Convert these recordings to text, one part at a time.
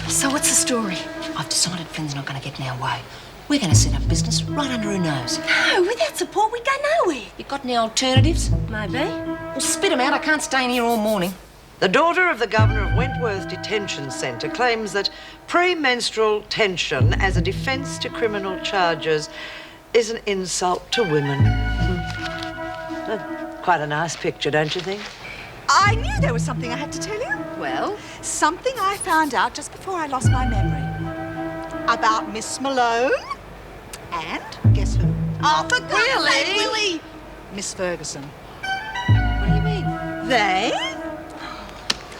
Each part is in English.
So what's the story? I've decided Finn's not going to get in our way. We're going to set up business right under her nose. No, without support we go nowhere. You got any alternatives? Maybe. Well, spit 'em out. I can't stay in here all morning. The daughter of the governor of Wentworth Detention Centre claims that premenstrual tension as a defence to criminal charges is an insult to women. Quite a nice picture, don't you think? I knew there was something I had to tell you. Well? Something I found out just before I lost my memory. About Miss Malone. And guess who? Oh, for God's sake, Willie! Miss Ferguson. What do you mean? They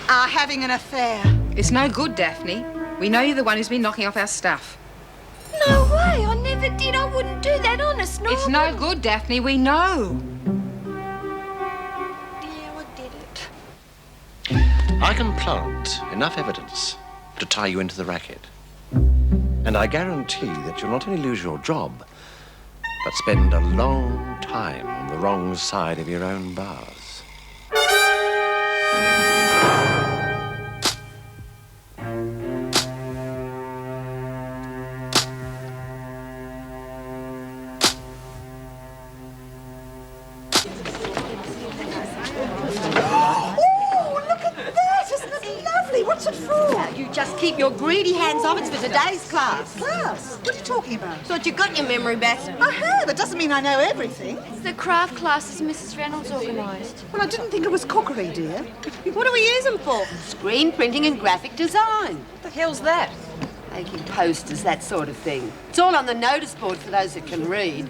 are having an affair. It's no good, Daphne. We know you're the one who's been knocking off our stuff. No way, I never did. I wouldn't do that, honest, no. It's no good, Daphne, we know. Yeah, I did it. I can plant enough evidence to tie you into the racket. And I guarantee that you'll not only lose your job, but spend a long time on the wrong side of your own bars. What's it for? You just keep your greedy hands off. It's for today's class. Class? What are you talking about? Thought you got your memory back. I have. It doesn't mean I know everything. It's the craft classes Mrs. Reynolds organised. Well, I didn't think it was cookery, dear. What do we use them for? Screen printing and graphic design. What the hell's that? Making posters, that sort of thing. It's all on the notice board for those that can read.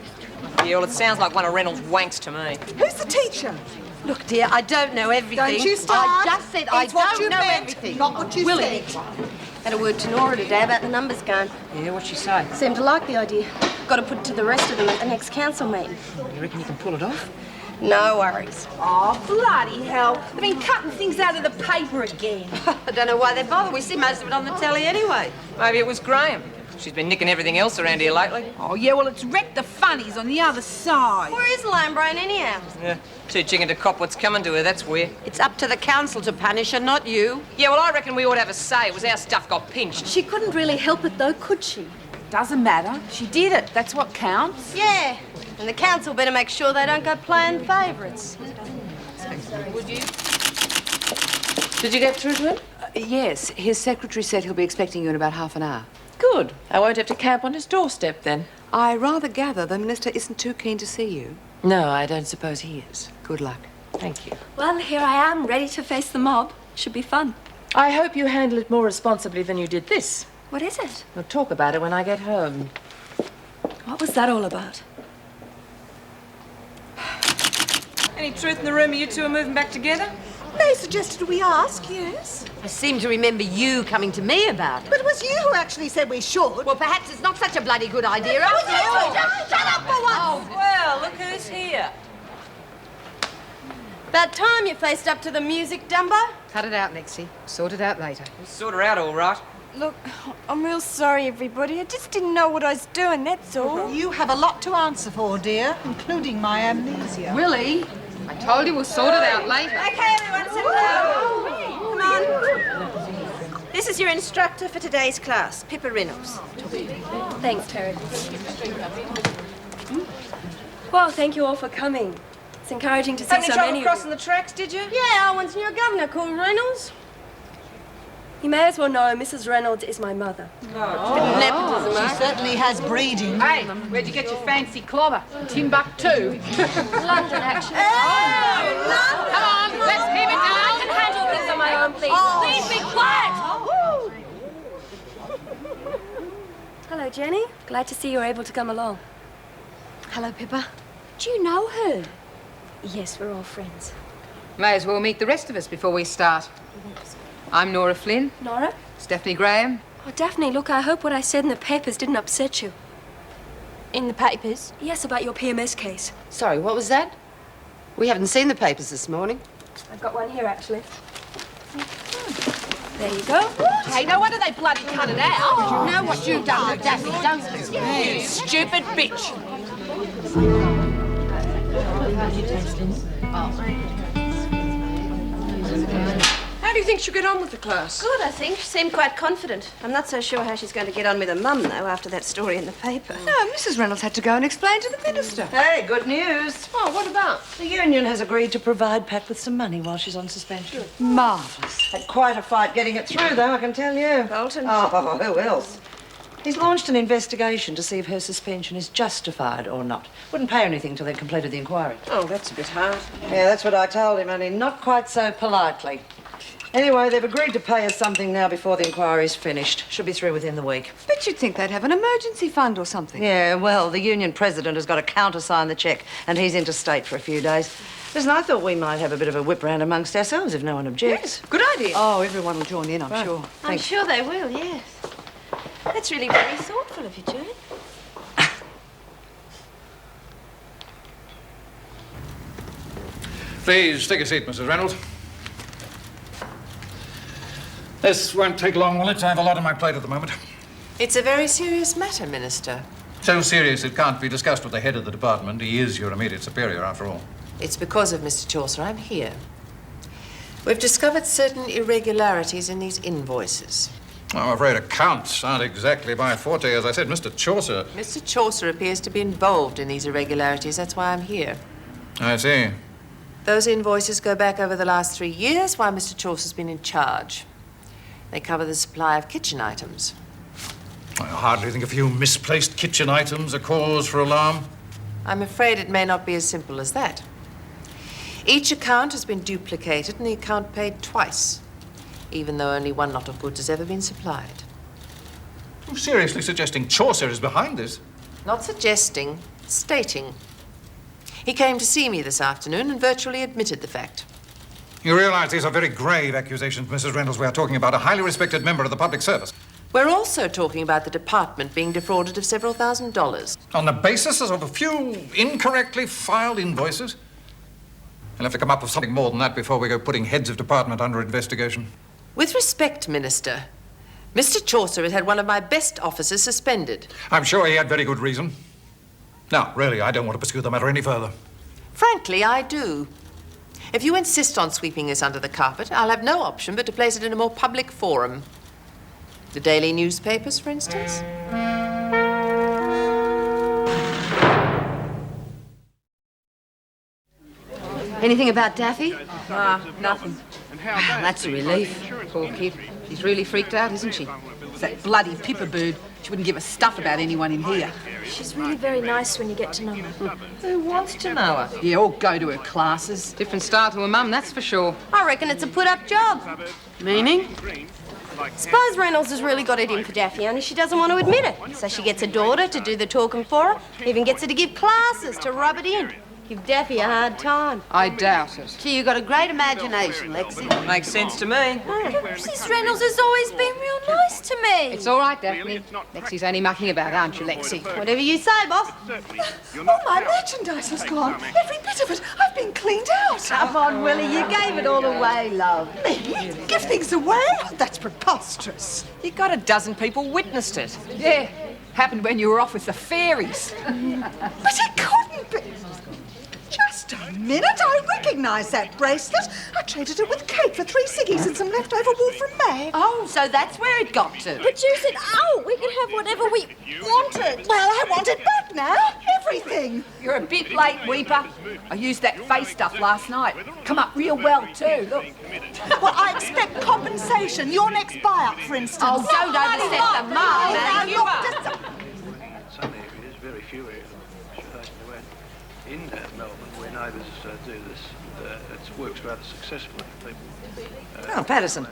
Yeah, well, it sounds like one of Reynolds' wanks to me. Who's the teacher? Look, dear, I don't know everything. Don't you start. I just said I It's what don't you know meant, everything. not what you Willie. said. Had a word to Nora today about the numbers going. Yeah, what'd she say? Seemed to like the idea. Got to put it to the rest of them at the next council meeting. You reckon you can pull it off? No worries. Oh, bloody hell. They've been cutting things out of the paper again. I don't know why they bother. We see most of it on the telly anyway. Maybe it was Graham. She's been nicking everything else around here lately. Oh, yeah, well, it's wrecked the funnies on the other side. Where is Lone Brain anyhow? Yeah, too chicken to cop what's coming to her, that's where. It's up to the council to punish her, not you. Yeah, well, I reckon we ought to have a say. It was our stuff got pinched. She couldn't really help it, though, could she? Doesn't matter. She did it. That's what counts. Yeah, and the council better make sure they don't go playing favourites. Would you? Did you get through to him? Yes, his secretary said he'll be expecting you in about half an hour. Good. I won't have to camp on his doorstep then. I rather gather the minister isn't too keen to see you. No, I don't suppose he is. Good luck. Thank you. Well, here I am, ready to face the mob. Should be fun. I hope you handle it more responsibly than you did this. What is it? We'll talk about it when I get home. What was that all about? Any truth in the rumour you two are moving back together? They suggested we ask, yes. I seem to remember you coming to me about it. But it was you who actually said we should. Well, perhaps it's not such a bloody good idea after all. Shut up for once! Oh, well, look who's here. About time you faced up to the music, Dumbo. Cut it out, Lexi. Sort it out later. We'll sort her out all right. Look, I'm real sorry, everybody. I just didn't know what I was doing, that's all. You have a lot to answer for, dear, including my amnesia. Willie, I told you we'll sort it out later. Okay, everyone, settle down. Come on. This is your instructor for today's class, Pippa Reynolds. Thanks, Terry. Well, thank you all for coming. It's encouraging to see Have any so trouble many of crossing you. the tracks, did you? Yeah, I once knew a governor called Reynolds. You may as well know Mrs. Reynolds is my mother. Nepotism, She eh? certainly has breeding. Hey, where'd you get your fancy clobber? Timbuktu. London, actually. Come on, let's keep it down. I can handle this on my own, please. Please be quiet! Hello, Jenny. Glad to see you're able to come along. Hello, Pippa. Do you know her? Yes, we're all friends. May as well meet the rest of us before we start. I'm Nora Flynn. Nora? Stephanie Graham. Oh, Daphne, look, I hope what I said in the papers didn't upset you. In the papers? Yes, about your PMS case. Sorry, what was that? We haven't seen the papers this morning. I've got one here, actually. There you go. Hey, no wonder they bloody cut it out. You know what you've done to Daphne, don't you? You stupid bitch. Have do you think she'll get on with the class? Good, I think. She seemed quite confident. I'm not so sure how she's going to get on with her mum, though, after that story in the paper. No, Mrs. Reynolds had to go and explain to the minister. Hey, good news. Oh, what about? The union has agreed to provide Pat with some money while she's on suspension. Marvellous. Had quite a fight getting it through, though, I can tell you. Bolton. Oh, who else? He's launched an investigation to see if her suspension is justified or not. Wouldn't pay anything till they'd completed the inquiry. Oh, that's a bit hard. Yeah, that's what I told him, only not quite so politely. Anyway, they've agreed to pay us something now before the inquiry's finished. Should be through within the week. But you'd think they'd have an emergency fund or something. Yeah, well, the union president has got to countersign the cheque, and he's interstate for a few days. Listen, I thought we might have a bit of a whip round amongst ourselves if no one objects. Good idea. Oh, everyone will join in, I'm sure. I'm sure they will, yes. That's really very thoughtful of you, Jane. Please take a seat, Mrs. Reynolds. This won't take long, will it? I have a lot on my plate at the moment. It's a very serious matter, Minister. So serious it can't be discussed with the head of the department. He is your immediate superior, after all. It's because of Mr. Chaucer I'm here. We've discovered certain irregularities in these invoices. I'm afraid accounts aren't exactly my forte. As I said, Mr. Chaucer... Mr. Chaucer appears to be involved in these irregularities. That's why I'm here. I see. Those invoices go back over the last 3 years while Mr. Chaucer's been in charge. They cover the supply of kitchen items. I hardly think a few misplaced kitchen items are cause for alarm. I'm afraid it may not be as simple as that. Each account has been duplicated and the account paid twice, even though only one lot of goods has ever been supplied. You're seriously suggesting Chaucer is behind this? Not suggesting, stating. He came to see me this afternoon and virtually admitted the fact. You realize these are very grave accusations, Mrs. Reynolds. We are talking about a highly respected member of the public service. We're also talking about the department being defrauded of several $1,000s. On the basis of a few incorrectly filed invoices? We'll have to come up with something more than that before we go putting heads of department under investigation. With respect, Minister, Mr. Chaucer has had one of my best officers suspended. I'm sure he had very good reason. Now, really, I don't want to pursue the matter any further. Frankly, I do. If you insist on sweeping this under the carpet, I'll have no option but to place it in a more public forum. The daily newspapers, for instance. Anything about Daffy? Nothing. That's a relief. Poor kid. She's really freaked out, isn't she? It's that bloody Pippa bird. She wouldn't give a stuff about anyone in here. She's really very nice when you get to know her. Who wants to know her? Yeah, or go to her classes. Different style to her mum, that's for sure. I reckon it's a put-up job. Meaning? Suppose Reynolds has really got it in for Daffy, only she doesn't want to admit it. So she gets a daughter to do the talking for her, even gets her to give classes to rub it in. Give Daffy a hard time. I doubt it. Gee, you've got a great imagination, Lexi. Makes sense to me. Mrs. Reynolds has always been real nice to me. It's all right, Daphne. Lexi's only mucking about, aren't you, Lexi? Whatever you say, boss. Oh, my merchandise has gone. Every bit of it. I've been cleaned out. Come on, Willie, you gave it all away, love. Me? Give things away? That's preposterous. You got a dozen people witnessed it. Yeah, happened when you were off with the fairies. But it couldn't be. Just a minute, I recognise that bracelet. I traded it with Kate for 3 ciggies and some leftover wool from May. Oh, so that's where it got to. But you said, oh, we can have whatever we wanted. Well, I want it back now. Everything. You're a bit late, Weeper. I used that face stuff last night. Come up real well, too. Look. Well, I expect compensation. Your next buyout, for instance. Oh, don't overstep the mark, Some areas, very few areas, in Melbourne, where neighbours do this, it works rather successfully for people. Oh, Patterson.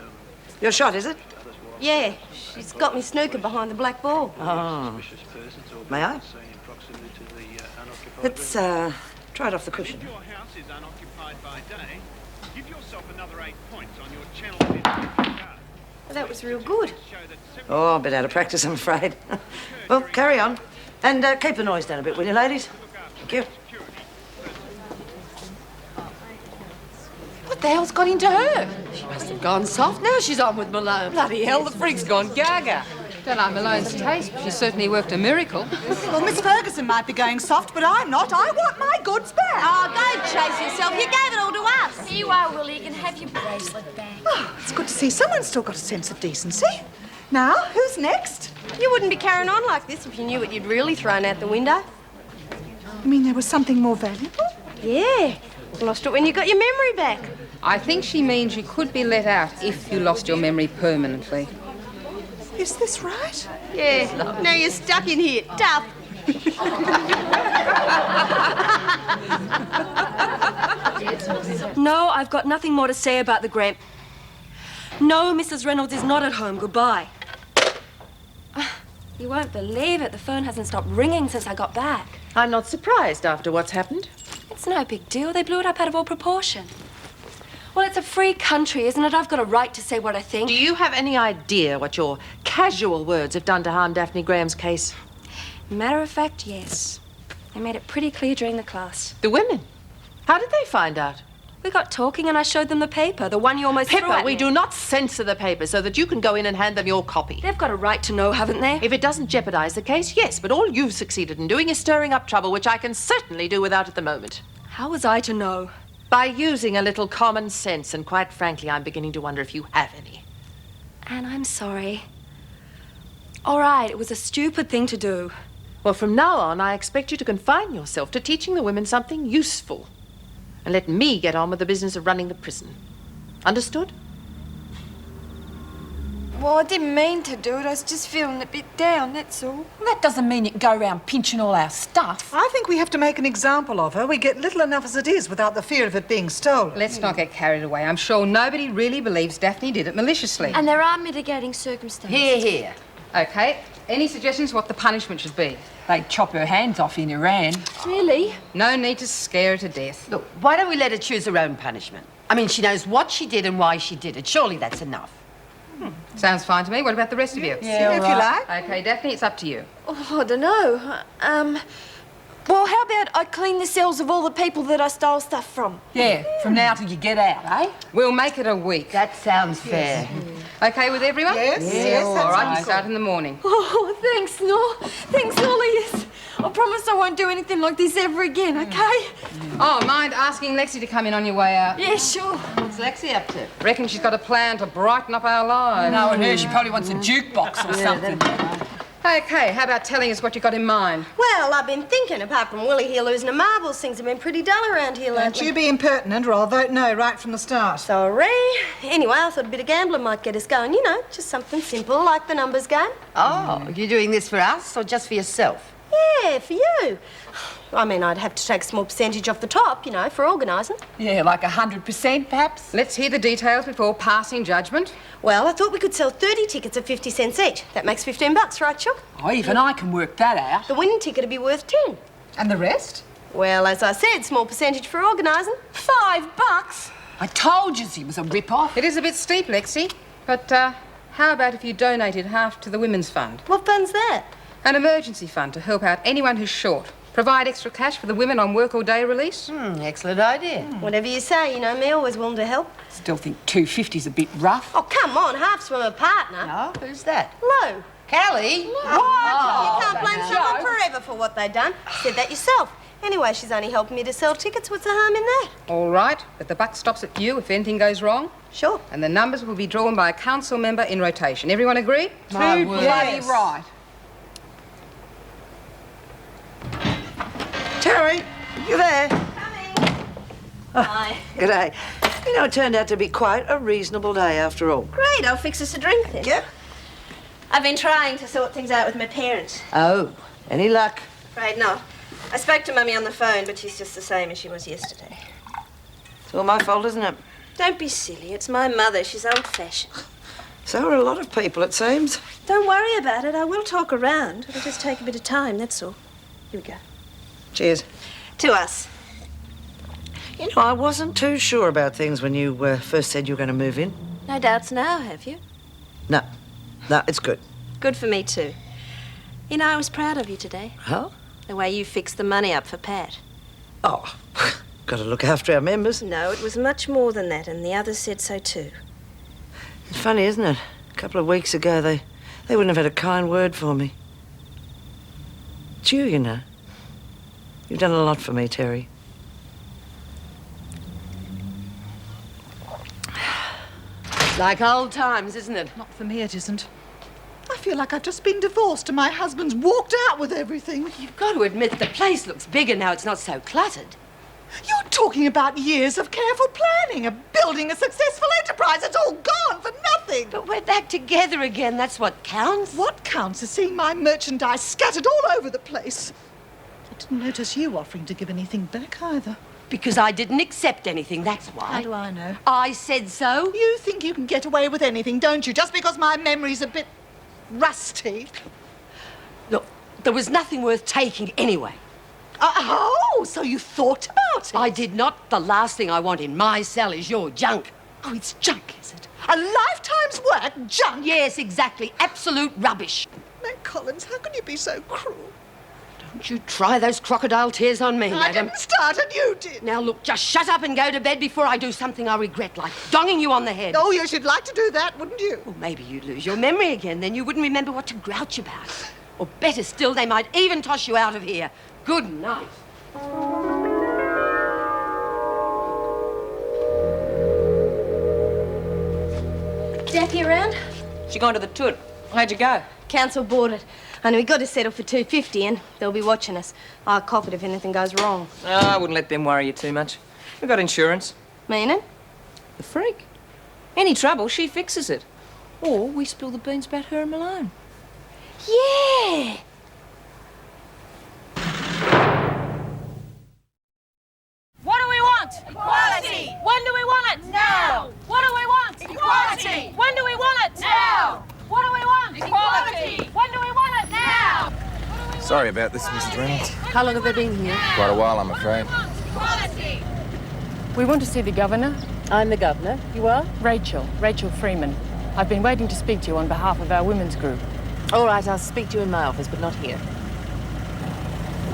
Your shot, is it? Yeah, she's got me snooker behind the black ball. Oh. May I? Let's try it off the cushion. If your house is unoccupied by day, give yourself another 8 points on your channel 10 card. Well, that was real good. Oh, a bit out of practice, I'm afraid. Well, carry on. And keep the noise down a bit, will you, ladies? Thank you. What the hell's got into her? She must have gone soft. Now she's on with Malone. Bloody hell, the freak's gone gaga. Don't like Malone's taste, but she certainly worked a miracle. Well, Miss Ferguson might be going soft, but I'm not. I want my goods back. Oh, don't chase yourself. You gave it all to us. Here you are, Willie. You can have your bracelet back. Oh, it's good to see someone's still got a sense of decency. Now, who's next? You wouldn't be carrying on like this if you knew what you'd really thrown out the window. You mean there was something more valuable? Yeah. Lost it when you got your memory back. I think she means you could be let out if you lost your memory permanently. Is this right? Yeah. Now you're stuck in here. Tough. No, I've got nothing more to say about the grant. No, Mrs. Reynolds is not at home. Goodbye. You won't believe it. The phone hasn't stopped ringing since I got back. I'm not surprised after what's happened. It's no big deal. They blew it up out of all proportion. Well, it's a free country, isn't it? I've got a right to say what I think. Do you have any idea what your casual words have done to harm Daphne Graham's case? Matter of fact, yes. They made it pretty clear during the class. The women? How did they find out? We got talking and I showed them the paper, the one you almost threw Pippa, at we me. do not censor the paper so that you can go in and hand them your copy. They've got a right to know, haven't they? If it doesn't jeopardize the case, yes, but all you've succeeded in doing is stirring up trouble, which I can certainly do without at the moment. How was I to know? By using a little common sense, and quite frankly, I'm beginning to wonder if you have any. Anne, I'm sorry. All right, it was a stupid thing to do. Well, from now on, I expect you to confine yourself to teaching the women something useful. And let me get on with the business of running the prison. Understood? Well, I didn't mean to do it. I was just feeling a bit down, that's all. Well, that doesn't mean you can go around pinching all our stuff. I think we have to make an example of her. We get little enough as it is without the fear of it being stolen. Let's not get carried away. I'm sure nobody really believes Daphne did it maliciously. And there are mitigating circumstances. Here, here. OK. Any suggestions what the punishment should be? They'd chop her hands off in Iran. Really? No need to scare her to death. Look, why don't we let her choose her own punishment? I mean, she knows what she did and why she did it. Surely that's enough. Sounds fine to me. What about the rest of you? Yeah, if you like. OK, Daphne, it's up to you. Oh, I don't know. Well, how about I clean the cells of all the people that I stole stuff from? Yeah, from now till you get out, eh? We'll make it a week. That sounds fair. OK with everyone? Yes, yes, All that's right, you nice. start in the morning. Oh, thanks, Nor. Thanks, Ollie. Yes. I promise I won't do anything like this ever again, okay? Oh, mind asking Lexi to come in on your way out? Yeah, sure. What's Lexi up to? Reckon she's got a plan to brighten up our lives. No, and her, she probably wants a jukebox or something. OK, how about telling us what you got in mind? Well, I've been thinking, apart from Willie here losing a marbles, things have been pretty dull around here Don't lately. you be impertinent or I'll vote no right from the start. Sorry. Anyway, I thought a bit of gambling might get us going. You know, just something simple like the numbers game. Oh, you're doing this for us or just for yourself? Yeah, for you. I mean, I'd have to take a small percentage off the top, you know, for organising. Yeah, like 100%, perhaps? Let's hear the details before passing judgment. Well, I thought we could sell 30 tickets at 50 cents each. That makes $15, right, Chuck? Oh, even I can work that out. The winning ticket would be worth 10. And the rest? Well, as I said, small percentage for organising. $5? I told you he was a rip-off. It is a bit steep, Lexi, but how about if you donated half to the Women's Fund? What fund's that? An emergency fund to help out anyone who's short. Provide extra cash for the women on work or day release. Excellent idea. Whatever you say, you know me, always willing to help. Still think 250's a bit rough. Oh, come on, half's from a partner. No, who's that? Lou. Callie? What? You can't blame someone forever for what they done. Said that yourself. Anyway, she's only helping me to sell tickets. What's the harm in that? All right, but the buck stops at you if anything goes wrong. Sure. And the numbers will be drawn by a council member in rotation. Everyone agree? Too bloody right. Terry, you there? Hi. G'day. You know, it turned out to be quite a reasonable day after all. Great, I'll fix us a drink then. Yeah? I've been trying to sort things out with my parents. Oh, any luck? Afraid not. I spoke to Mummy on the phone, but she's just the same as she was yesterday. It's all my fault, isn't it? Don't be silly. It's my mother. She's old-fashioned. So are a lot of people, it seems. Don't worry about it. I will talk around. It'll just take a bit of time, that's all. Here we go. Cheers. To us. You know, I wasn't too sure about things when you first said you were going to move in. No doubts now, have you? No, it's good. Good for me, too. You know, I was proud of you today. Huh? The way you fixed the money up for Pat. Oh, got to look after our members. No, it was much more than that, and the others said so, too. It's funny, isn't it? A couple of weeks ago, they they wouldn't have had a kind word for me. It's you know. You've done a lot for me, Terry. Like old times, isn't it? Not for me, it isn't. I feel like I've just been divorced and my husband's walked out with everything. You've got to admit the place looks bigger now. It's not so cluttered. You're talking about years of careful planning, of building a successful enterprise. It's all gone for nothing. But we're back together again. That's what counts. What counts is seeing my merchandise scattered all over the place. I didn't notice you offering to give anything back either. Because I didn't accept anything, that's why. How do I know? I said so. You think you can get away with anything, don't you? Just because my memory's a bit rusty. Look, there was nothing worth taking anyway. Oh, so you thought about it? I did not. The last thing I want in my cell is your junk. Oh, it's junk, is it? A lifetime's work, junk? Yes, exactly. Absolute rubbish. Meg Collins, how can you be so cruel? Don't you try those crocodile tears on me, I madam. didn't start and you did. Now, look, just shut up and go to bed before I do something I regret, like donging you on the head. Oh, yes, you'd like to do that, wouldn't you? Well, maybe you'd lose your memory again. Then you wouldn't remember what to grouch about. Or better still, they might even toss you out of here. Good night. Daffy around? She gone to the toot. How'd you go? Council boarded. Only we got to settle for $250 and they'll be watching us. I'll cop it if anything goes wrong. Oh, I wouldn't let them worry you too much. We've got insurance. Meaning? The freak. Any trouble, she fixes it. Or we spill the beans about her and Malone. Yeah! What do we want? Equality! When do we want it? Now! What do we want? Equality! When do we want it? Now! What do we want? Equality! When do we want it? Now! Sorry about this, Mrs. Reynolds. How long have they been here? Quite a while, I'm afraid. Equality! We want to see the Governor. I'm the Governor. You are? Rachel Freeman. I've been waiting to speak to you on behalf of our women's group. All right, I'll speak to you in my office, but not here.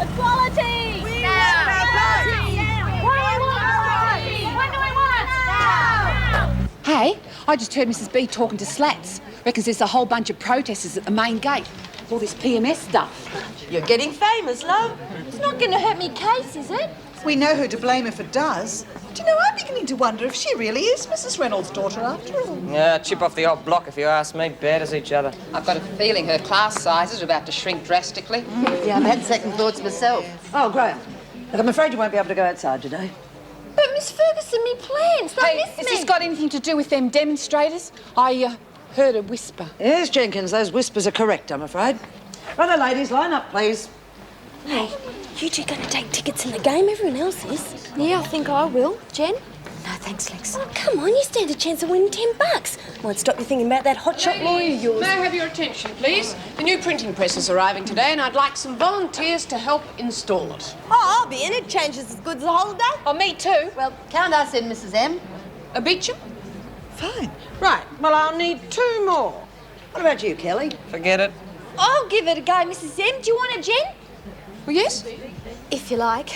Equality! We want equality! When do we want it? Now! Hey, I just heard Mrs. B talking to Slats. Reckons there's a whole bunch of protesters at the main gate. All this PMS stuff. You're getting famous, love. It's not going to hurt me case, is it? We know who to blame if it does. Do you know, I'm beginning to wonder if she really is Mrs. Reynolds' daughter after all. Yeah, chip off the old block if you ask me. Bad as each other. I've got a feeling her class sizes are about to shrink drastically. Yeah, I've had second thoughts myself. Oh, Graham. Look, I'm afraid you won't be able to go outside today. But Miss Ferguson, me plans, they miss me. Has this got anything to do with them demonstrators? I heard a whisper. Yes, Jenkins, those whispers are correct, I'm afraid. Righto, ladies, line up, please. Hey, you two going to take tickets in the game? Everyone else is. Yeah, I think I will. Jen? No, thanks, Lex. Oh, come on, you stand a chance of winning $10. Might stop you thinking about that hotshot lawyer of yours. May I have your attention, please? The new printing press is arriving today, and I'd like some volunteers to help install it. Oh, I'll be in it. Changes as good as a holiday. Oh, me too. Well, count us in, Mrs. M. A Beecham? Fine. Right, well, I'll need 2 more. What about you, Kelly? Forget it. I'll give it a go, Mrs. M. Do you want it, Jen? Well, yes. If you like.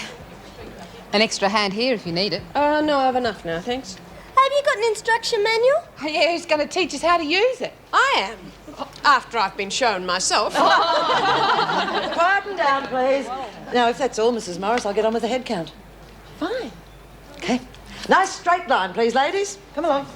An extra hand here if you need it. No, I have enough now, thanks. Have you got an instruction manual? Oh, yeah, who's going to teach us how to use it? I am. After I've been shown myself. Quieten down, please. Now, if that's all, Mrs. Morris, I'll get on with the head count. Fine. OK. Nice straight line, please, ladies. Come along.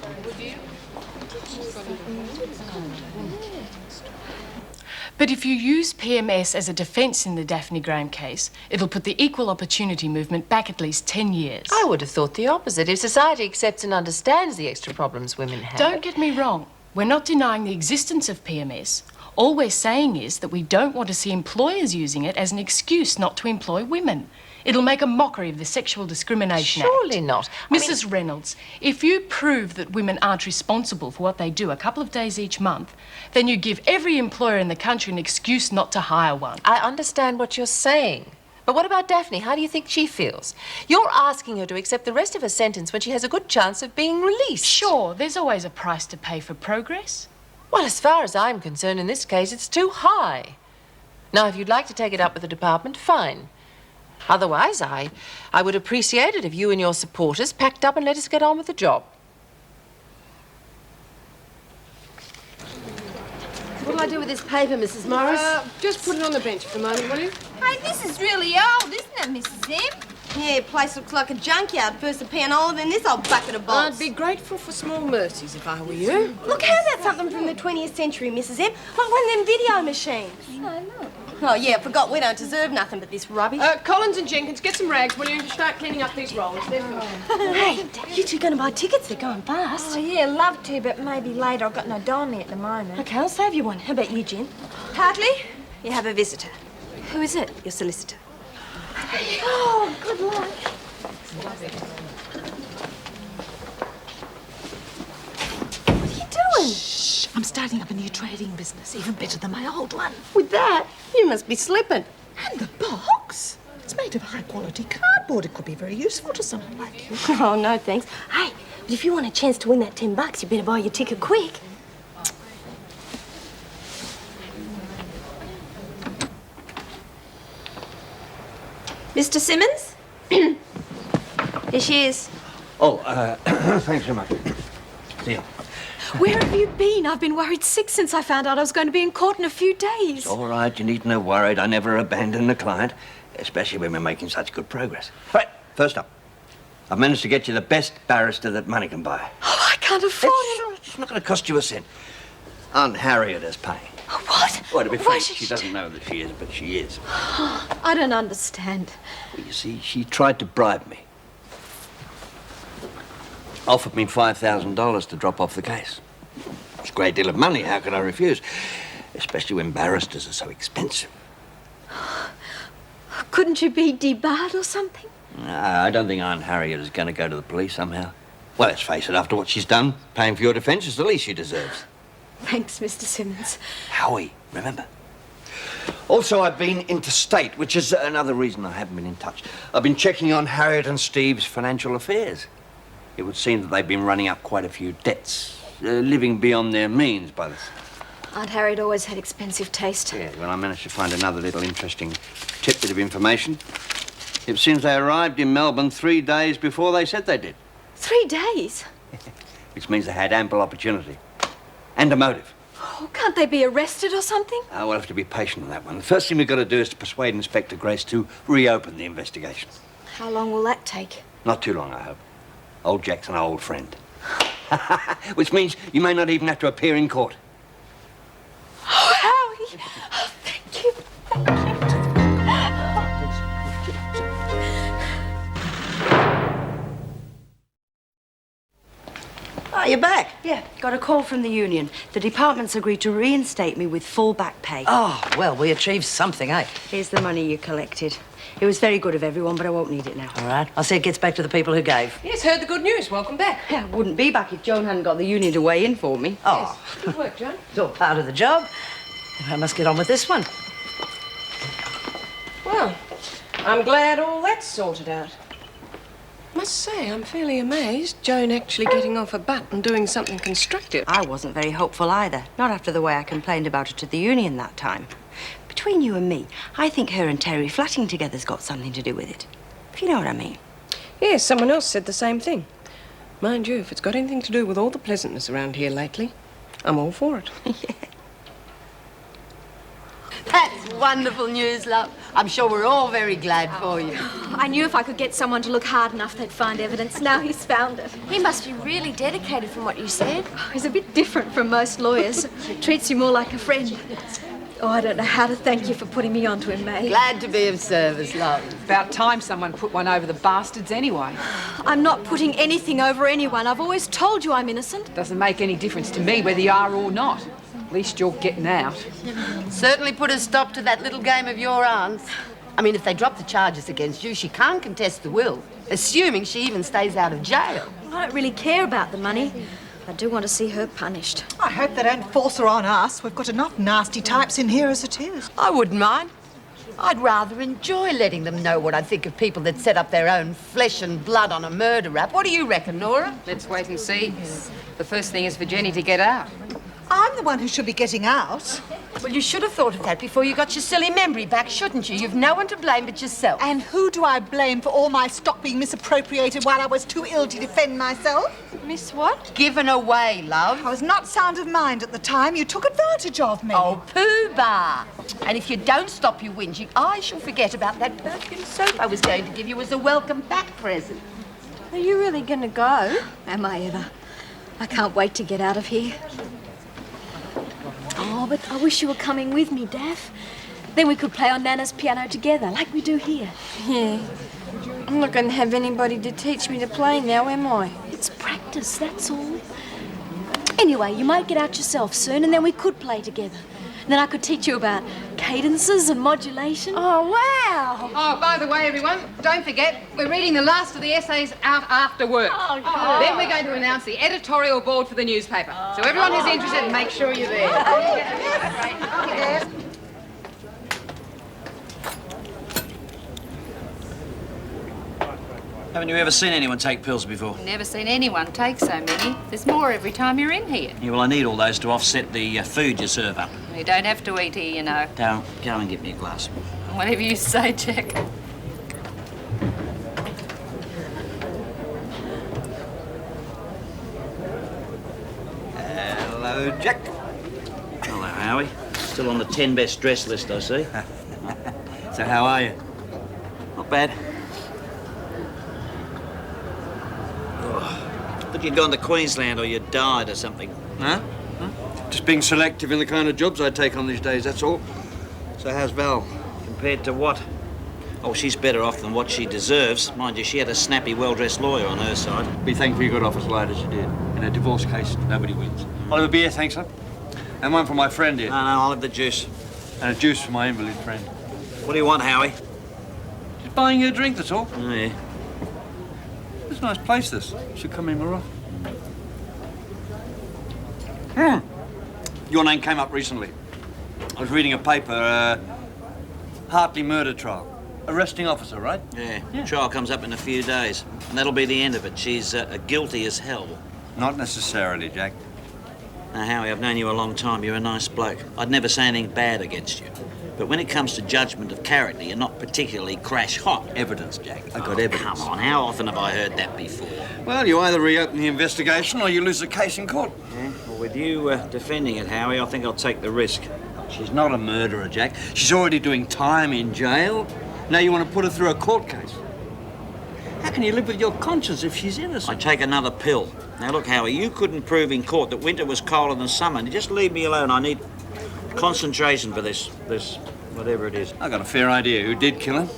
But if you use PMS as a defence in the Daphne Graham case, it'll put the equal opportunity movement back at least 10 years. I would have thought the opposite. If society accepts and understands the extra problems women have... Don't get me wrong. We're not denying the existence of PMS. All we're saying is that we don't want to see employers using it as an excuse not to employ women. It'll make a mockery of the Sexual Discrimination Act. Surely not. Mrs. Reynolds, if you prove that women aren't responsible for what they do a couple of days each month, then you give every employer in the country an excuse not to hire one. I understand what you're saying. But what about Daphne? How do you think she feels? You're asking her to accept the rest of her sentence when she has a good chance of being released. Sure, there's always a price to pay for progress. Well, as far as I'm concerned, in this case, it's too high. Now, if you'd like to take it up with the department, fine. Otherwise, I would appreciate it if you and your supporters packed up and let us get on with the job. What'll I do with this paper, Mrs. Morris? Just put it on the bench for the moment, will you? Hey, this is really old, isn't it, Mrs. M? Yeah, place looks like a junkyard. First a pianola, then this old bucket of bolts. I'd be grateful for small mercies if I were you. Look, how about something from the 20th century, Mrs. M? Like one of them video machines. No, look. Oh, yeah, I forgot we don't deserve nothing but this rubbish. Collins and Jenkins, get some rags, will you, to start cleaning up these rolls. Hey, you two going to buy tickets? They're going fast. Oh, yeah, love to, but maybe later. I've got no dough on me at the moment. Okay, I'll save you one. How about you, Jen? Hartley, you have a visitor. Who is it? Your solicitor. Oh, good luck. What are you doing? Shh, I'm starting up a new trading business, even better than my old one. With that? You must be slipping. And the box? It's made of high-quality cardboard. It could be very useful to someone like you. Oh, no, thanks. Hey, but if you want a chance to win that $10, you better buy your ticket quick. Mr. Simmons? Here she is. Oh, thanks so much. See ya. Where have you been? I've been worried sick since I found out I was going to be in court in a few days. All right, you needn't have worried. I never abandon the client, especially when we're making such good progress. Right, first up, I've managed to get you the best barrister that money can buy. Oh, I can't afford it. It's not going to cost you a cent. Aunt Harriet is paying. What? Well, to be Why frank, should she doesn't know that she is, but she is. I don't understand. Well, you see, she tried to bribe me. Offered me $5,000 to drop off the case. It's a great deal of money. How can I refuse? Especially when barristers are so expensive. Couldn't you be debarred or something? No, I don't think Aunt Harriet is going to go to the police somehow. Well, let's face it, after what she's done, paying for your defence is the least she deserves. Thanks, Mr. Simmons. Howie, remember? Also, I've been interstate, which is another reason I haven't been in touch. I've been checking on Harriet and Steve's financial affairs. It would seem that they've been running up quite a few debts, living beyond their means by this. Aunt Harriet always had expensive taste. Yeah, well, I managed to find another little interesting tidbit of information. It seems they arrived in Melbourne 3 days before they said they did. 3 days? Which means they had ample opportunity. And a motive. Oh, can't they be arrested or something? We'll have to be patient on that one. The first thing we've got to do is to persuade Inspector Grace to reopen the investigation. How long will that take? Not too long, I hope. Old Jack's an old friend. Which means you may not even have to appear in court. Oh, Howie! Oh, thank you. Oh, you're back? Yeah, got a call from the union. The department's agreed to reinstate me with full back pay. Oh, well, we achieved something, eh? Here's the money you collected. It was very good of everyone, but I won't need it now. All right. I'll see it gets back to the people who gave. Yes, heard the good news. Welcome back. Yeah, I wouldn't be back if Joan hadn't got the union to weigh in for me. Oh, Good work, Joan. it's all part of the job. I must get on with this one. Well, I'm glad all that's sorted out. Must say, I'm fairly amazed Joan actually getting off her butt and doing something constructive. I wasn't very hopeful either. Not after the way I complained about it to the union that time. Between you and me, I think her and Terry flatting together's got something to do with it. If you know what I mean. Yes, someone else said the same thing. Mind you, if it's got anything to do with all the pleasantness around here lately, I'm all for it. Yeah. That's wonderful news, love. I'm sure we're all very glad for you. I knew if I could get someone to look hard enough, they'd find evidence. Now he's found it. He must be really dedicated from what you said. He's a bit different from most lawyers. Treats you more like a friend. Oh, I don't know how to thank you for putting me onto him, May. Glad to be of service, love. About time someone put one over the bastards anyway. I'm not putting anything over anyone. I've always told you I'm innocent. Doesn't make any difference to me whether you are or not. At least you're getting out. Certainly put a stop to that little game of your aunt's. I mean, if they drop the charges against you, she can't contest the will, assuming she even stays out of jail. I don't really care about the money. I do want to see her punished. I hope they don't force her on us. We've got enough nasty types in here as it is. I wouldn't mind. I'd rather enjoy letting them know what I think of people that set up their own flesh and blood on a murder rap. What do you reckon, Nora? Let's wait and see. The first thing is for Jenny to get out. I'm the one who should be getting out. Well, you should have thought of that before you got your silly memory back, shouldn't you? You've no one to blame but yourself. And who do I blame for all my stock being misappropriated while I was too ill to defend myself? Miss what? Given away, love. I was not sound of mind at the time. You took advantage of me. Oh, pooh-bah. And if you don't stop your whinging, I shall forget about that perfume soap I was going to give you as a welcome back present. Are you really going to go? Am I ever? I can't wait to get out of here. Oh, but I wish you were coming with me, Daff. Then we could play on Nana's piano together, like we do here. Yeah. I'm not going to have anybody to teach me to play now, am I? It's practice, that's all. Anyway, you might get out yourself soon, and then we could play together. And then I could teach you about cadences and modulation. Oh, wow! Oh, by the way, everyone, don't forget, we're reading the last of the essays out after work. Oh, good. Then we're going to announce the editorial board for the newspaper. So everyone who's interested, make sure you're there. Haven't you ever seen anyone take pills before? Never seen anyone take so many. There's more every time you're in here. Yeah, well, I need all those to offset the food you serve up. You don't have to eat here, you know. Darryl, go and get me a glass. Whatever you say, Jack. Hello, Jack. Hello, Howie. Still on the 10 best dressed list, I see. So how are you? Not bad. Thought you'd gone to Queensland or you'd died or something. Huh? Just being selective in the kind of jobs I take on these days, that's all. So how's Val? Compared to what? Oh, she's better off than what she deserves. Mind you, she had a snappy, well-dressed lawyer on her side. Be thankful you got off as light as you did. In a divorce case, nobody wins. I'll have a beer, thanks, sir. And one for my friend here. No, I'll have the juice. And a juice for my invalid friend. What do you want, Howie? Just buying you a drink, that's all. Oh, yeah. It's a nice place, this. Should come in more often. Your name came up recently. I was reading a paper, Hartley murder trial. Arresting officer, right? Yeah. Trial comes up in a few days. And that'll be the end of it. She's guilty as hell. Not necessarily, Jack. Now, Howie, I've known you a long time. You're a nice bloke. I'd never say anything bad against you. But when it comes to judgment of character, you're not particularly crash-hot. Evidence, Jack. I've got evidence. Come on, how often have I heard that before? Well, you either reopen the investigation or you lose the case in court. Yeah, well, with you defending it, Howie, I think I'll take the risk. She's not a murderer, Jack. She's already doing time in jail. Now you want to put her through a court case. How can you live with your conscience if she's innocent? I take another pill. Now, look, Howie, you couldn't prove in court that winter was colder than summer. Just leave me alone. I need concentration for this whatever it is. I got a fair idea who did kill him.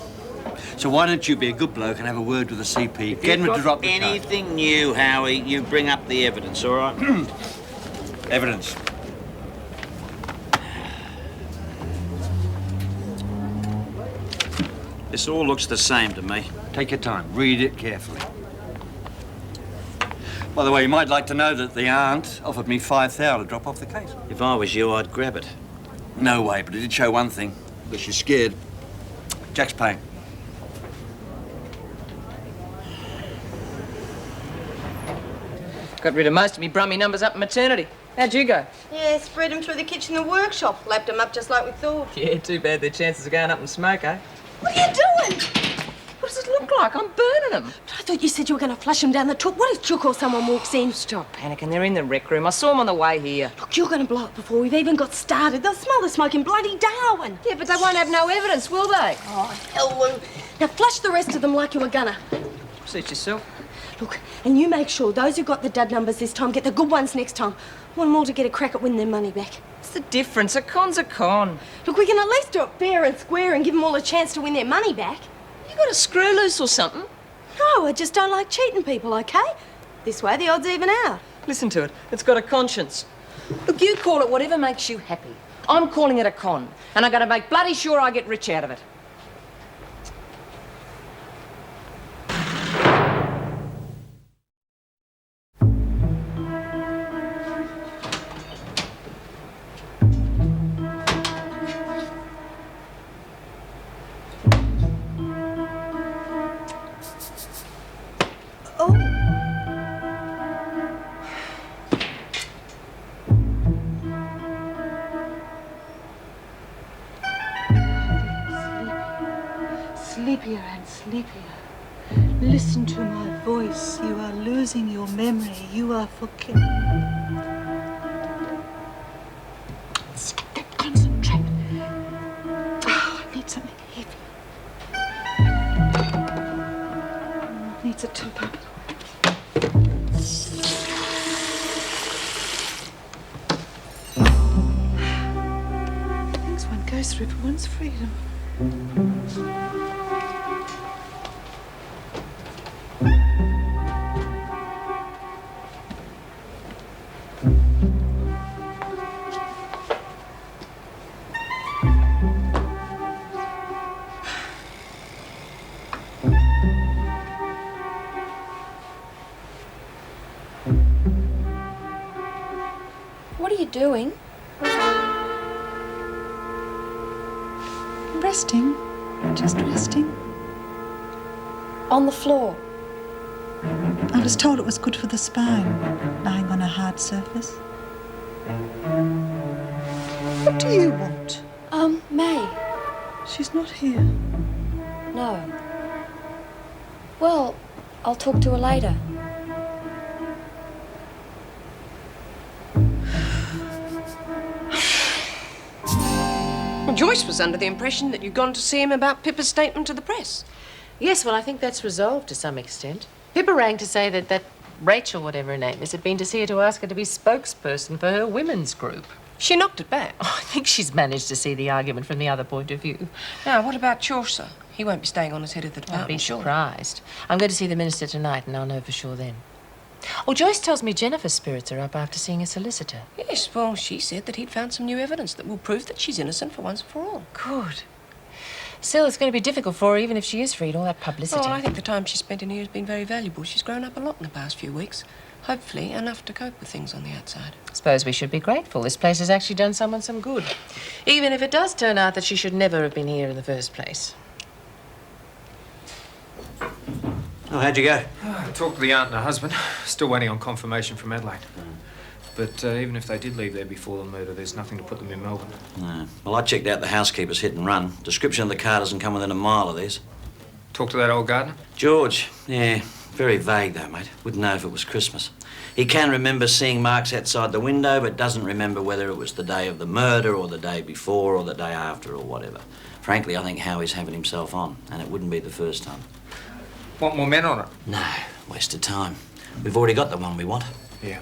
So why don't you be a good bloke and have a word with the CP? Get him to drop the charge. Anything new, Howie, you bring up the evidence, all right? Evidence. This all looks the same to me. Take your time. Read it carefully. By the way, you might like to know that the aunt offered me $5,000 to drop off the case. If I was you, I'd grab it. No way, but it did show one thing. That she's scared. Jack's paying. Got rid of most of me brummy numbers up in maternity. How'd you go? Yeah, spread them through the kitchen and workshop. Lapped them up just like we thought. Yeah, too bad their chances of going up in smoke, eh? What are you doing? What does it look like? I'm burning them. But I thought you said you were going to flush them down the took. What if Chook or someone walks in? Stop panicking. They're in the rec room. I saw them on the way here. Look, you're going to blow it before we've even got started. They'll smell the smoke in bloody Darwin. Yeah, but they won't have no evidence, will they? Oh, hell, Lou. Now flush the rest of them like you were gonna. Suit yourself. Look, and you make sure those who got the dud numbers this time get the good ones next time. Want them all to get a crack at winning their money back. What's the difference? A con's a con. Look, we can at least do it fair and square and give them all a chance to win their money back. You got a screw loose or something? No, I just don't like cheating people, okay? This way the odds even out. Listen to it. It's got a conscience. Look, you call it whatever makes you happy. I'm calling it a con, and I got to make bloody sure I get rich out of it. sleepier and sleepier. Listen to my voice. You are losing your memory. You are forgetting. Concentrate. Oh, I need something heavy. Needs a temper. Things one goes through for one's freedom. What are you doing? Resting. Just resting. On the floor. I was told it was good for the spine, lying on a hard surface. What do you want? May. She's not here. No. Well, I'll talk to her later. Joyce was under the impression that you'd gone to see him about Pippa's statement to the press. Yes, well, I think that's resolved to some extent. Pippa rang to say that Rachel, whatever her name is, had been to see her to ask her to be spokesperson for her women's group. She knocked it back. Oh, I think she's managed to see the argument from the other point of view. Now, what about Chaucer? He won't be staying on as head of the department, I'd be sure. surprised. I'm going to see the minister tonight, and I'll know for sure then. Oh, Joyce tells me Jennifer's spirits are up after seeing a solicitor. Yes, well, she said that he'd found some new evidence that will prove that she's innocent for once and for all. Good. Still, it's going to be difficult for her, even if she is freed, all that publicity. Oh, I think the time she spent in here has been very valuable. She's grown up a lot in the past few weeks. Hopefully, enough to cope with things on the outside. I suppose we should be grateful. This place has actually done someone some good. Even if it does turn out that she should never have been here in the first place. Oh, how'd you go? I talked to the aunt and her husband. Still waiting on confirmation from Adelaide. But even if they did leave there before the murder, there's nothing to put them in Melbourne. No. Well, I checked out the housekeeper's hit and run. Description of the car doesn't come within a mile of theirs. Talk to that old gardener? George, yeah. Very vague, though, mate. Wouldn't know if it was Christmas. He can remember seeing marks outside the window, but doesn't remember whether it was the day of the murder or the day before or the day after or whatever. Frankly, I think Howie's having himself on, and it wouldn't be the first time. Want more men on it? No, waste of time. We've already got the one we want. Yeah.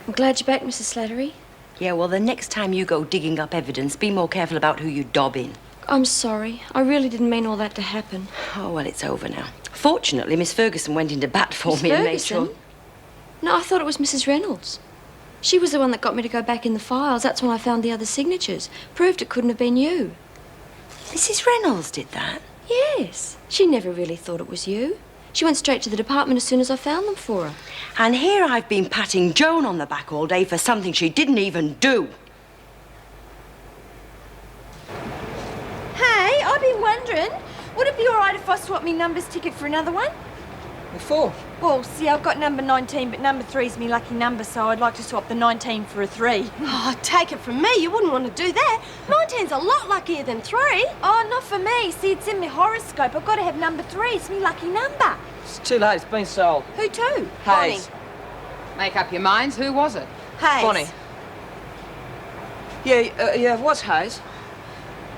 I'm glad you're back, Mrs. Slattery. Yeah, well, the next time you go digging up evidence, be more careful about who you dob in. I'm sorry. I really didn't mean all that to happen. Oh, well, it's over now. Fortunately, Miss Ferguson went into bat for Miss me and made Ferguson? sure... No, I thought it was Mrs. Reynolds. She was the one that got me to go back in the files. That's when I found the other signatures. Proved it couldn't have been you. Mrs. Reynolds did that? Yes. She never really thought it was you. She went straight to the department as soon as I found them for her. And here I've been patting Joan on the back all day for something she didn't even do. Hey, I've been wondering, would it be all right if I swap me numbers ticket for another one? What for? Well, see, I've got number 19, but number 3's me lucky number, so I'd like to swap the 19 for a 3. Oh, take it from me, you wouldn't want to do that. 19's a lot luckier than 3. Oh, not for me. See, it's in my horoscope. I've got to have number 3. It's me lucky number. It's too late. It's been sold. Who to? Hayes. Make up your minds. Who was it? Hayes. Bonnie. Yeah, what's Hayes?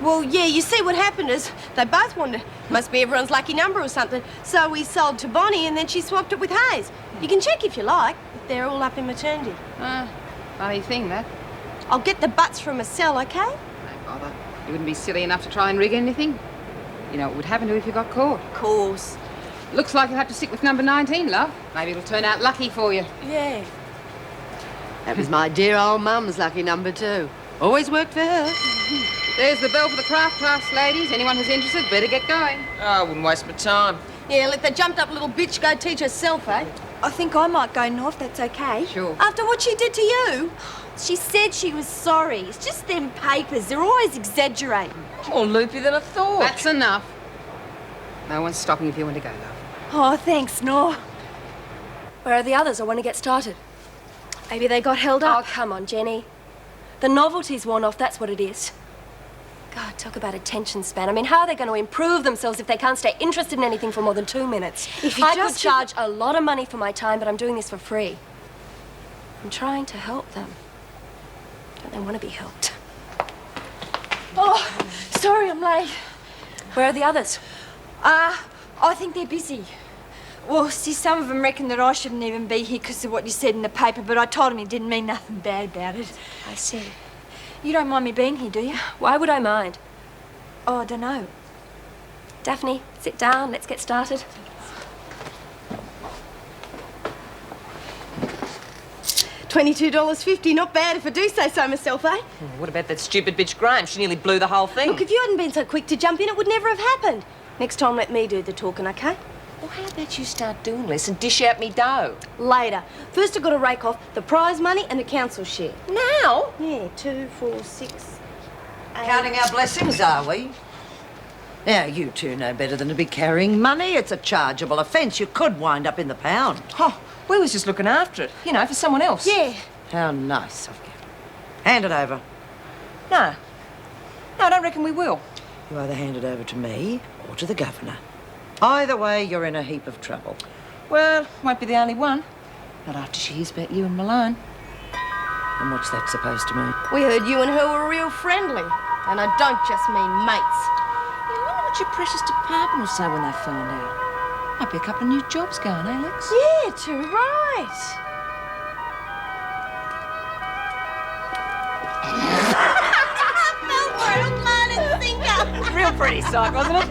Well, yeah, you see what happened is they both wanted, must be everyone's lucky number or something, so we sold to Bonnie and then she swapped it with Hayes. You can check if you like, but they're all up in maternity. Funny thing, that. I'll get the butts from a cell, okay? No bother. You wouldn't be silly enough to try and rig anything. You know what would happen to you if you got caught. Of course. Looks like you'll have to stick with number 19, love. Maybe it'll turn out lucky for you. Yeah. That was my dear old mum's lucky number too. Always worked for her. There's the bell for the craft class, ladies. Anyone who's interested, better get going. Oh, I wouldn't waste my time. Yeah, let the jumped-up little bitch go teach herself, eh? I think I might go now if that's okay. Sure. After what she did to you? She said she was sorry. It's just them papers. They're always exaggerating. More loopy than I thought. That's enough. No one's stopping if you want to go, love. Oh, thanks, Nor. Where are the others? I want to get started. Maybe they got held up. Oh, come on, Jenny. The novelty's worn off, that's what it is. God, talk about attention span. I mean, how are they going to improve themselves if they can't stay interested in anything for more than 2 minutes? If you I just could charge a lot of money for my time, but I'm doing this for free. I'm trying to help them. Don't they want to be helped? Oh, sorry I'm late. Where are the others? I think they're busy. Well, see, some of them reckon that I shouldn't even be here because of what you said in the paper, but I told them it didn't mean nothing bad about it. I see. You don't mind me being here, do you? Why would I mind? Oh, I don't know. Daphne, sit down. Let's get started. $22.50, not bad if I do say so myself, eh? What about that stupid bitch Graham? She nearly blew the whole thing. Look, if you hadn't been so quick to jump in, it would never have happened. Next time, let me do the talking, okay? Well, how about you start doing less and dish out me dough? Later. First, I've got to rake off the prize money and the council share. Now? Yeah, 2, 4, 6, 8. Counting our blessings, are we? Now, you two know better than to be carrying money. It's a chargeable offence. You could wind up in the pound. Oh, we was just looking after it, you know, for someone else. Yeah. How nice of you. Hand it over. No. No, I don't reckon we will. You either hand it over to me or to the governor. Either way, you're in a heap of trouble. Well, won't be the only one. Not after she hears about you and Malone. And what's that supposed to mean? We heard you and her were real friendly. And I don't just mean mates. Yeah, I wonder what your precious department will say when they find out. Might be a couple of new jobs going, eh, Lex? Yeah, too right. Real pretty sight, wasn't it?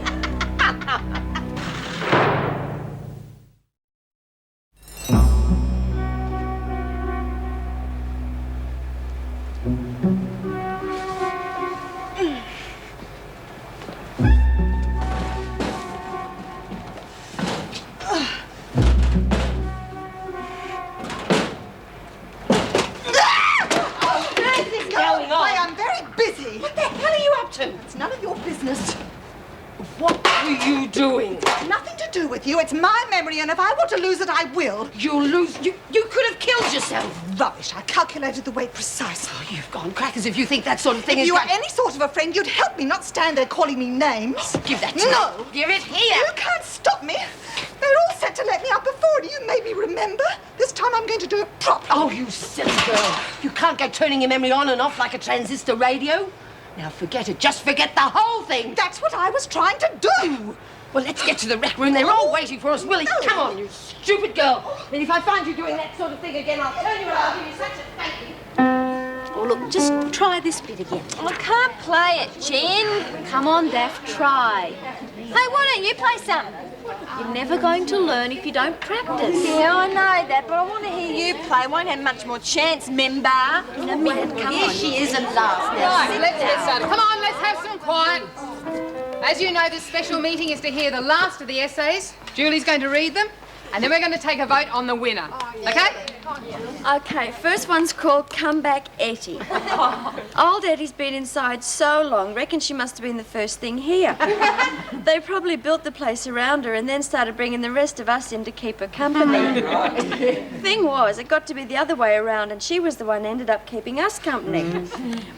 I'm very busy. What the hell are you up to? It's none of your business. What are you doing? It's nothing to do with you. It's my memory, and if I want to lose it, I will. You'll lose. You could have killed yourself. Rubbish. I calculated the weight precisely. Oh, you've gone crackers if you think that sort of thing if is... you were any sort of a friend, you'd help me, not stand there calling me names. Oh, give that to me. No. Give it here. You can't stop me. They're all set to let me out before. Do you maybe remember? This time I'm going to do it properly. Oh, you silly girl. You can't go turning your memory on and off like a transistor radio. Now forget it. Just forget the whole thing. That's what I was trying to do. Well, let's get to the rec room. They're all waiting for us. Willie, come on, you stupid girl. And if I find you doing that sort of thing again, I'll turn you around. I'll give you such a spanking. Oh, look, just try this bit again. I can't play it, Jen. Come on, Daff, try. Hey, why don't you play something? You're never going to learn if you don't practice. Yeah, I know that, but I want to hear you play. Won't have much more chance, member. In a minute, come Here on. she is at last. Now, Right, sit let's get down. started. Come on, let's have some quiet. As you know, this special meeting is to hear the last of the essays. Julie's going to read them, and then we're going to take a vote on the winner. Okay? Okay, first one's called Come Back Etty. Old Etty's been inside so long, reckon she must have been the first thing here. They probably built the place around her and then started bringing the rest of us in to keep her company. Thing was, it got to be the other way around and she was the one ended up keeping us company.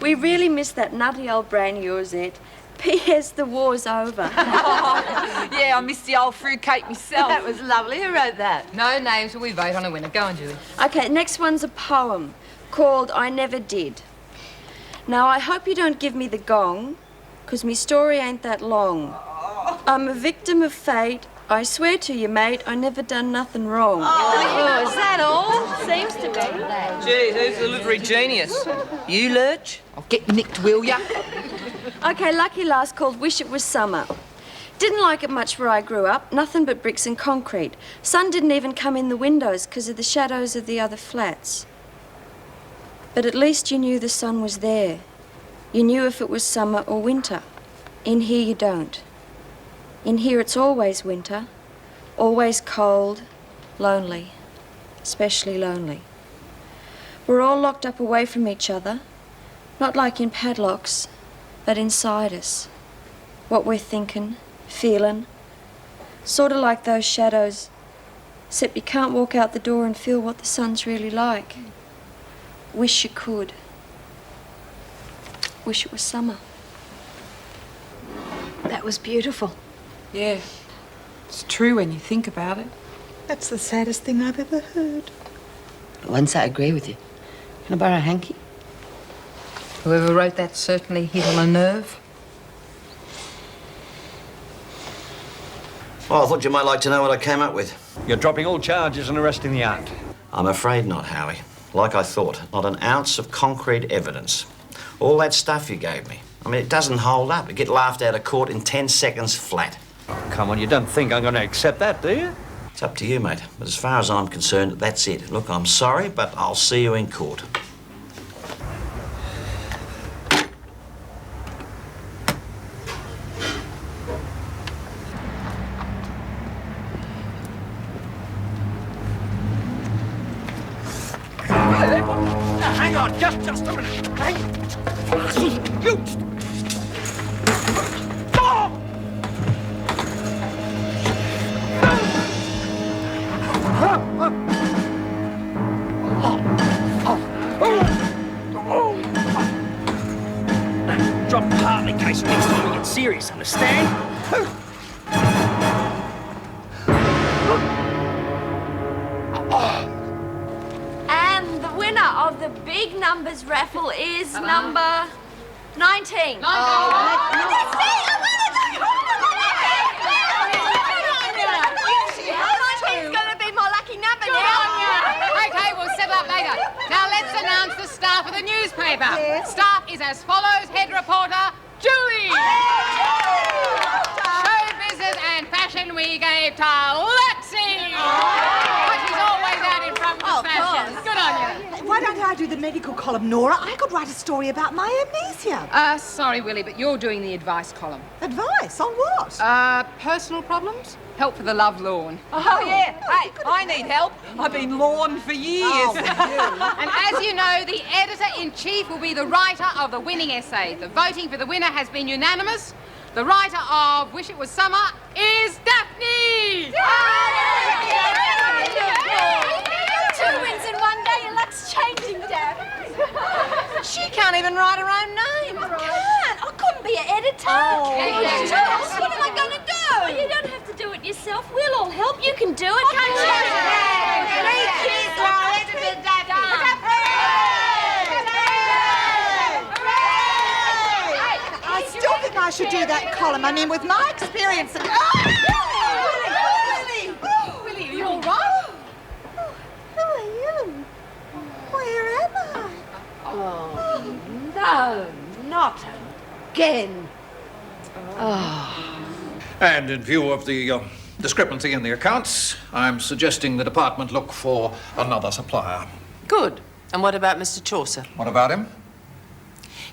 We really miss that nutty old brain of yours, Ed. P.S. the war's over. Yeah, I missed the old fruitcake myself. That was lovely. Who wrote that? No names, but we vote on a winner. Go on, Julie. Okay, next one's a poem called I Never Did. Now, I hope you don't give me the gong, 'cause me story ain't that long. I'm a victim of fate. I swear to you, mate, I never done nothing wrong. Oh, is that all? Seems to be. Gee, who's the literary genius? You, Lurch? I'll get nicked, will ya? Okay, lucky last called Wish It Was Summer. Didn't like it much where I grew up. Nothing but bricks and concrete. Sun didn't even come in the windows 'cause of the shadows of the other flats. But at least you knew the sun was there. You knew if it was summer or winter. In here you don't. In here it's always winter, always cold, lonely, especially lonely. We're all locked up away from each other, not like in padlocks, but inside us. What we're thinking, feeling, sort of like those shadows Except you can't walk out the door and feel what the sun's really like. Wish you could. Wish it was summer. That was beautiful. Yeah. It's true when you think about it. That's the saddest thing I've ever heard. Once I agree with you. Can I borrow a hanky? Whoever wrote that certainly hit on a nerve. Well, I thought you might like to know what I came up with. You're dropping all charges and arresting the aunt. I'm afraid not, Howie. Like I thought, not an ounce of concrete evidence. All that stuff you gave me. I mean, it doesn't hold up. You get laughed out of court in 10 seconds flat. Oh, come on, you don't think I'm going to accept that, do you? It's up to you, mate. But as far as I'm concerned, that's it. Look, I'm sorry, but I'll see you in court. Hang on, just a minute. Hang on. You! Stop! Drop the heart in case next time we get serious, understand? And the winner of the big numbers raffle is number 19. Okay, we'll settle up later. Now let's announce the staff of the newspaper. Staff is as follows. Head reporter, Julie. Show business and fashion we gave to Lexi. But she's always out in front with fashion. Good on you. Why don't I do the medical column, Nora? I could write a story about my amnesia. Sorry, Willie, but you're doing the advice column. Advice? On what? Personal problems? Help for the love lawn. Oh, yeah. Hey, I need help. I've been lawn for years. And as you know, the editor-in-chief will be the writer of the winning essay. The voting for the winner has been unanimous. The writer of Wish It Was Summer is Daphne! 2 wins in one day, your luck's changing, Dad. She can't even write her own name. I can't. I couldn't be an editor. What am I going to do? Well, you don't have to do it yourself. We'll all help. You can do it, can't you? Three cheers to our editor, Daphne. I still think I should do that column. I mean, with my experience and... Willie, are you all right? Who are you? Where am I? Oh, no, not again. And in view of the discrepancy in the accounts, I'm suggesting the department look for another supplier. Good. And what about Mr. Chaucer? What about him?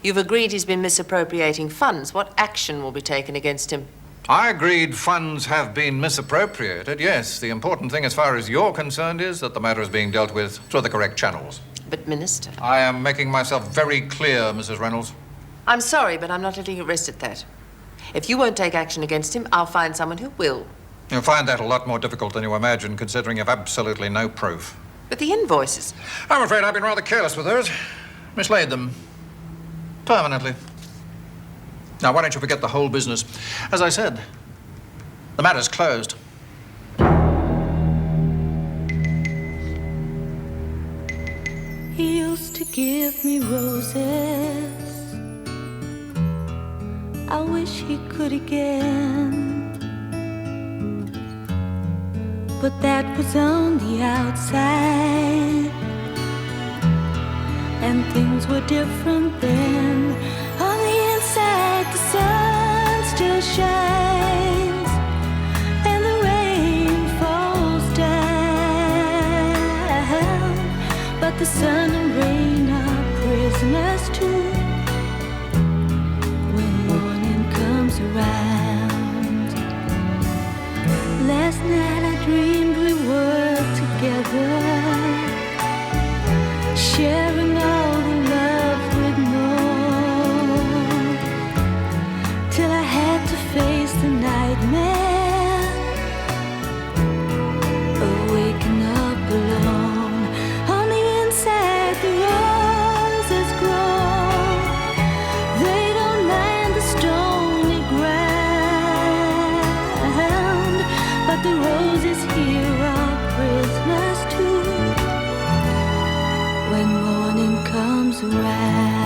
You've agreed he's been misappropriating funds. What action will be taken against him? I agreed funds have been misappropriated, yes. The important thing as far as you're concerned is that the matter is being dealt with through the correct channels. But, Minister... I am making myself very clear, Mrs. Reynolds. I'm sorry, but I'm not letting it rest at that. If you won't take action against him, I'll find someone who will. You'll find that a lot more difficult than you imagine, considering you've absolutely no proof. But the invoices... I'm afraid I've been rather careless with those. Mislaid them. Permanently. Now, why don't you forget the whole business? As I said, the matter's closed. He used to give me roses. I wish he could again. But that was on the outside, and things were different then. On the inside, the sun still shines, and the rain falls down. But the sun and rain are prisoners too when morning comes around. Last night I dreamed we were together, sharing all the love we'd known, till I had to face the nightmare, awake roses here are prisoners too. When morning comes around.